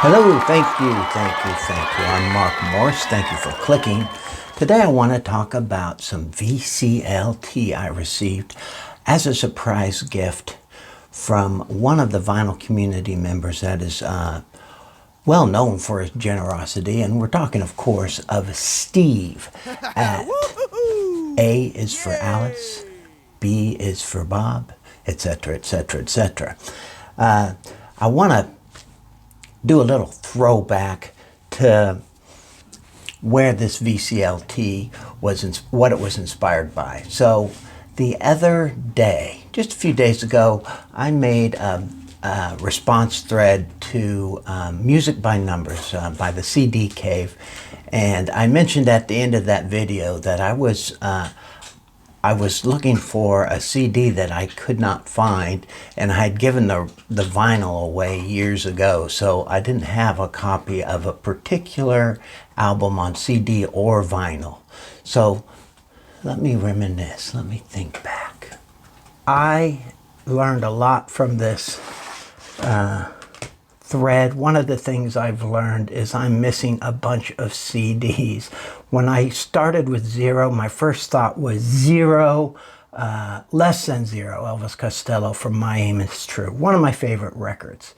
Hello, thank you. I'm Mark Morse. Thank you for clicking. Today I want to talk about some VCLT I received as a surprise gift from one of the vinyl community members that is well known for his generosity. And we're talking, of course, of Steve at A is for Alice, B is for Bob, etc., etc., etc. I want to do a little throwback to where this VCLT was, what it was inspired by. So the other day, just a few days ago, I made a response thread to Music by Numbers by the CD Cave. And I mentioned at the end of that video that I was looking for a CD that I could not find, and I had given the vinyl away years ago, so I didn't have a copy of a particular album on CD or vinyl. So let me reminisce, let me think back. I learned a lot from this thread. One of the things I've learned is I'm missing a bunch of CDs. When I started with zero, my first thought was zero, less than zero, Elvis Costello from My Aim Is True, one of my favorite records.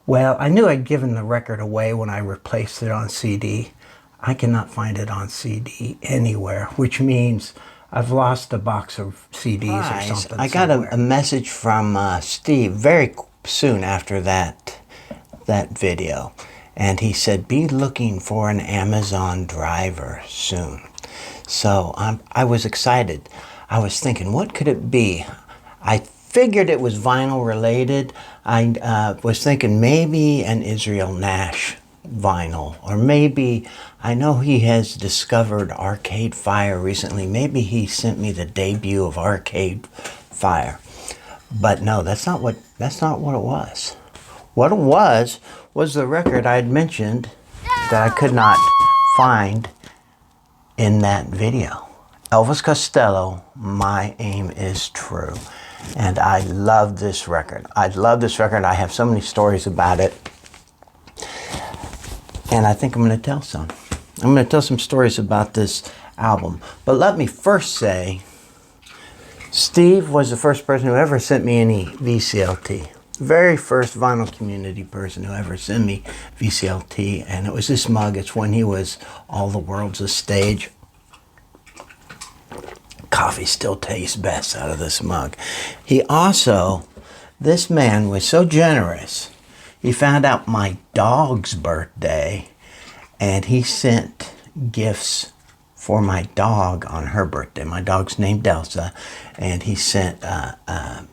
Well, I knew I'd given the record away when I replaced it on CD. I cannot find it on CD anywhere, which means I've lost a box of CDs or something. I got a message from Steve very soon after that video, and he said, be looking for an Amazon driver soon. So I was excited. I was thinking, what could it be? I figured it was vinyl related. I was thinking maybe an Israel Nash vinyl, or maybe, I know he has discovered Arcade Fire recently. Maybe he sent me the debut of Arcade Fire. But no, that's not what it was. What it was the record I had mentioned that I could not find in that video. Elvis Costello, My Aim Is True. And I love this record. I have so many stories about it. And I think I'm going to tell some. I'm going to tell some stories about this album. But let me first say, Steve was the first person who ever sent me any VCLT. Very first vinyl community person who ever sent me VCLT, and it was this mug. It's when he was All the World's a Stage. Coffee still tastes best out of this mug. He also, this man was so generous, he found out my dog's birthday, and he sent gifts for my dog on her birthday. My dog's named Elsa, and he sent a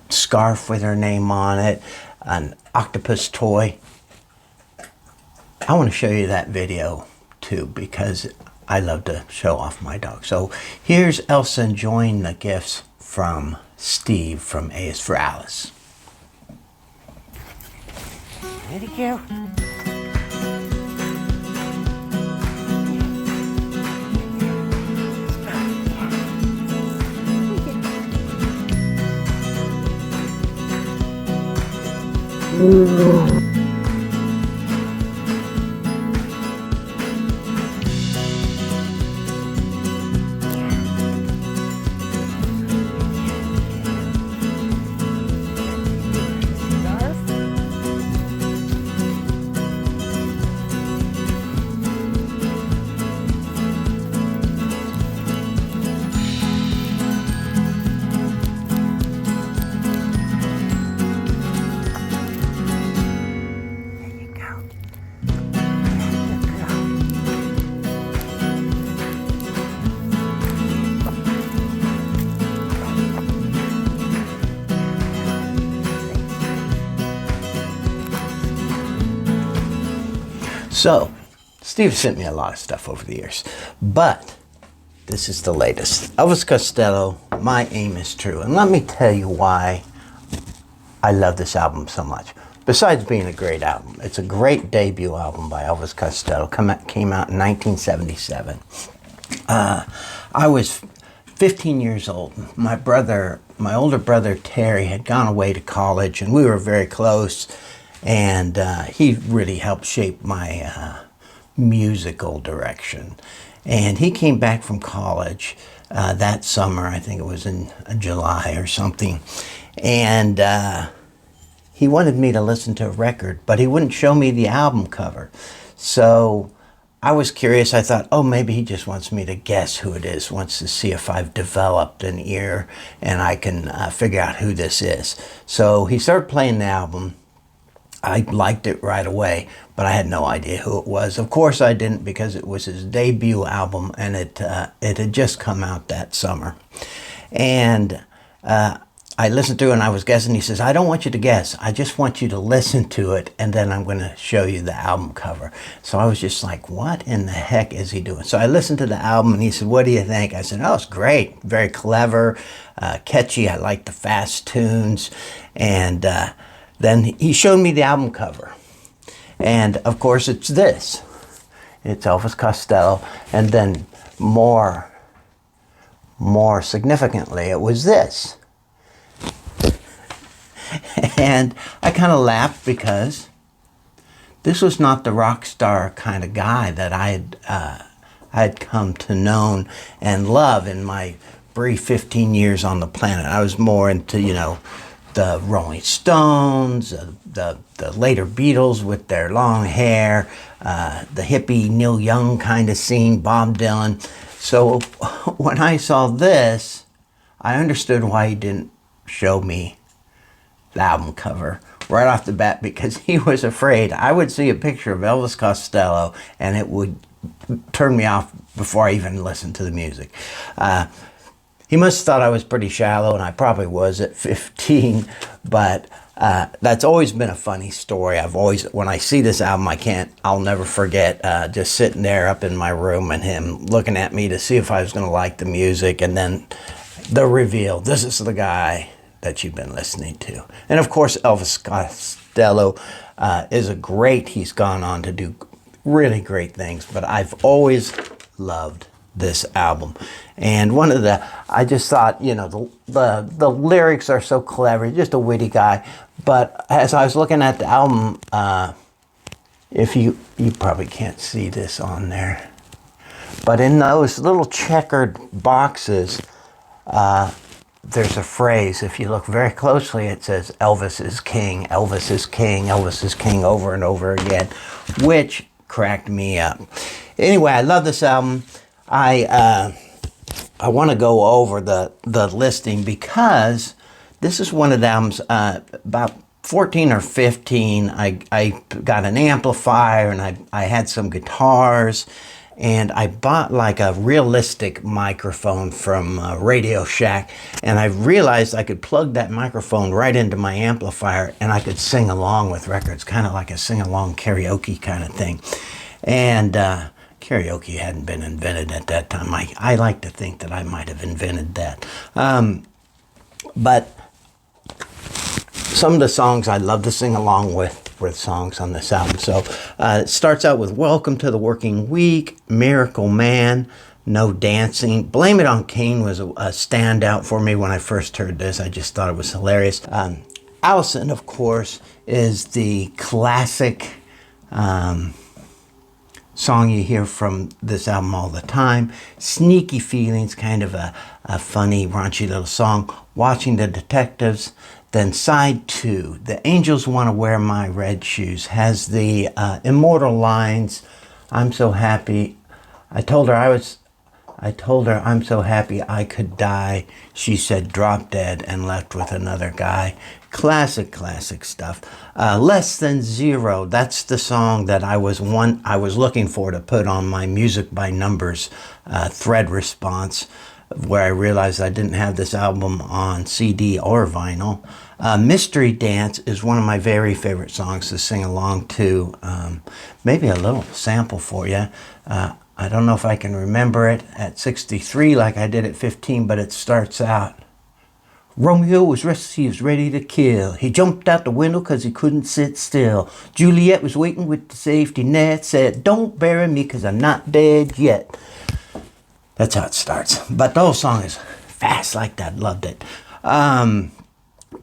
scarf with her name on it, an octopus toy. I want to show you that video too, because I love to show off my dog. So here's Elsa enjoying the gifts from Steve from A is for Alice. Ready, go. So, Steve sent me a lot of stuff over the years, but this is the latest. Elvis Costello, My Aim Is True. And let me tell you why I love this album so much. Besides being a great album, it's a great debut album by Elvis Costello. Came out in 1977. I was 15 years old. My older brother Terry had gone away to college, and we were very close. And he really helped shape my musical direction. And he came back from college that summer. I think it was in July or something. And he wanted me to listen to a record, but he wouldn't show me the album cover. So I was curious. I thought, oh, maybe he just wants me to guess who it is, wants to see if I've developed an ear and I can figure out who this is. So he started playing the album. I liked it right away, but I had no idea who it was. Of course I didn't, because it was his debut album, and it had just come out that summer. And I listened to it and I was guessing. He says, I don't want you to guess. I just want you to listen to it, and then I'm going to show you the album cover. So I was just like, what in the heck is he doing? So I listened to the album and he said, what do you think? I said, oh, it's great. Very clever, catchy. I like the fast tunes. And then he showed me the album cover. And of course it's this. It's Elvis Costello. And then more significantly, it was this. And I kind of laughed, because this was not the rock star kind of guy that I had come to know and love in my brief 15 years on the planet. I was more into, the Rolling Stones, the later Beatles with their long hair, the hippie Neil Young kind of scene, Bob Dylan. So when I saw this, I understood why he didn't show me the album cover right off the bat, because he was afraid I would see a picture of Elvis Costello and it would turn me off before I even listened to the music. He must have thought I was pretty shallow, and I probably was at 15, but that's always been a funny story. When I see this album, I'll never forget just sitting there up in my room and him looking at me to see if I was going to like the music, and then the reveal, this is the guy that you've been listening to. And of course, Elvis Costello he's gone on to do really great things, but I've always loved this album. And I just thought, the lyrics are so clever, just a witty guy. But as I was looking at the album, if you probably can't see this on there, but in those little checkered boxes, there's a phrase. If you look very closely, it says, Elvis is king, Elvis is king, Elvis is king, over and over again, which cracked me up. Anyway, I love this album. I want to go over the listing, because this is one of the albums, about 14 or 15, I got an amplifier, and I had some guitars, and I bought like a realistic microphone from Radio Shack, and I realized I could plug that microphone right into my amplifier, and I could sing along with records, kind of like a sing-along karaoke kind of thing. And karaoke hadn't been invented at that time. I like to think that I might have invented that. But some of the songs I love to sing along with were songs on this album. So it starts out with Welcome to the Working Week, Miracle Man, No Dancing. Blame It on Cain was a standout for me when I first heard this. I just thought it was hilarious. Allison, of course, is the classic song you hear from this album all the time. Sneaky Feelings, kind of a funny, raunchy little song. Watching the Detectives. Then side 2, The Angels Want to Wear My Red Shoes, has the immortal lines, I'm so happy. I told her I'm so happy I could die. She said drop dead and left with another guy. Classic stuff. Less Than Zero, that's the song that I was looking for to put on my Music by Numbers thread response, where I realized I didn't have this album on CD or vinyl. Mystery Dance is one of my very favorite songs to sing along to. Maybe a little sample for you. I don't know if I can remember it at 63 like I did at 15, but it starts out. Romeo was restless, he was ready to kill. He jumped out the window because he couldn't sit still. Juliet was waiting with the safety net, said, don't bury me because I'm not dead yet. That's how it starts. But the whole song is fast like that. Loved it.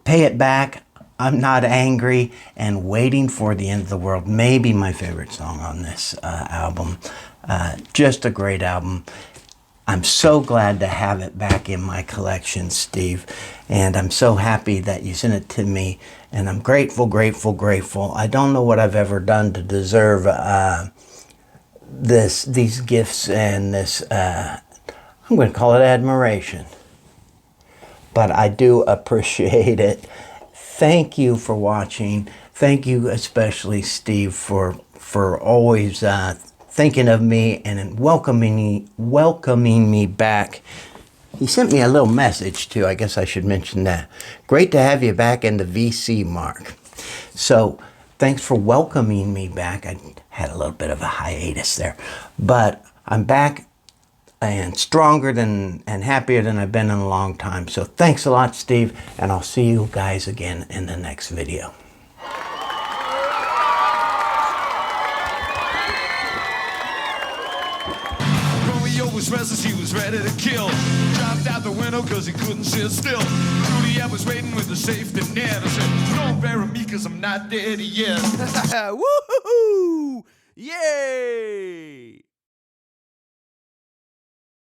Pay It Back. I'm Not Angry and Waiting for the End of the World. Maybe my favorite song on this album. Just a great album. I'm so glad to have it back in my collection, Steve. And I'm so happy that you sent it to me. And I'm grateful, grateful, grateful. I don't know what I've ever done to deserve these gifts and this, I'm going to call it admiration. But I do appreciate it. Thank you for watching. Thank you especially, Steve, for always thinking of me and welcoming me back. He sent me a little message too. I guess I should mention that. Great to have you back in the VC, Mark. So thanks for welcoming me back. I had a little bit of a hiatus there, but I'm back and stronger and happier than I've been in a long time. So thanks a lot, Steve, and I'll see you guys again in the next video. Was restless, he was ready to kill. Dropped out the window cause he couldn't sit still. Juliet was waiting with the safety net. I said, don't bury me cause I'm not dead yet. Woohoo! Yay!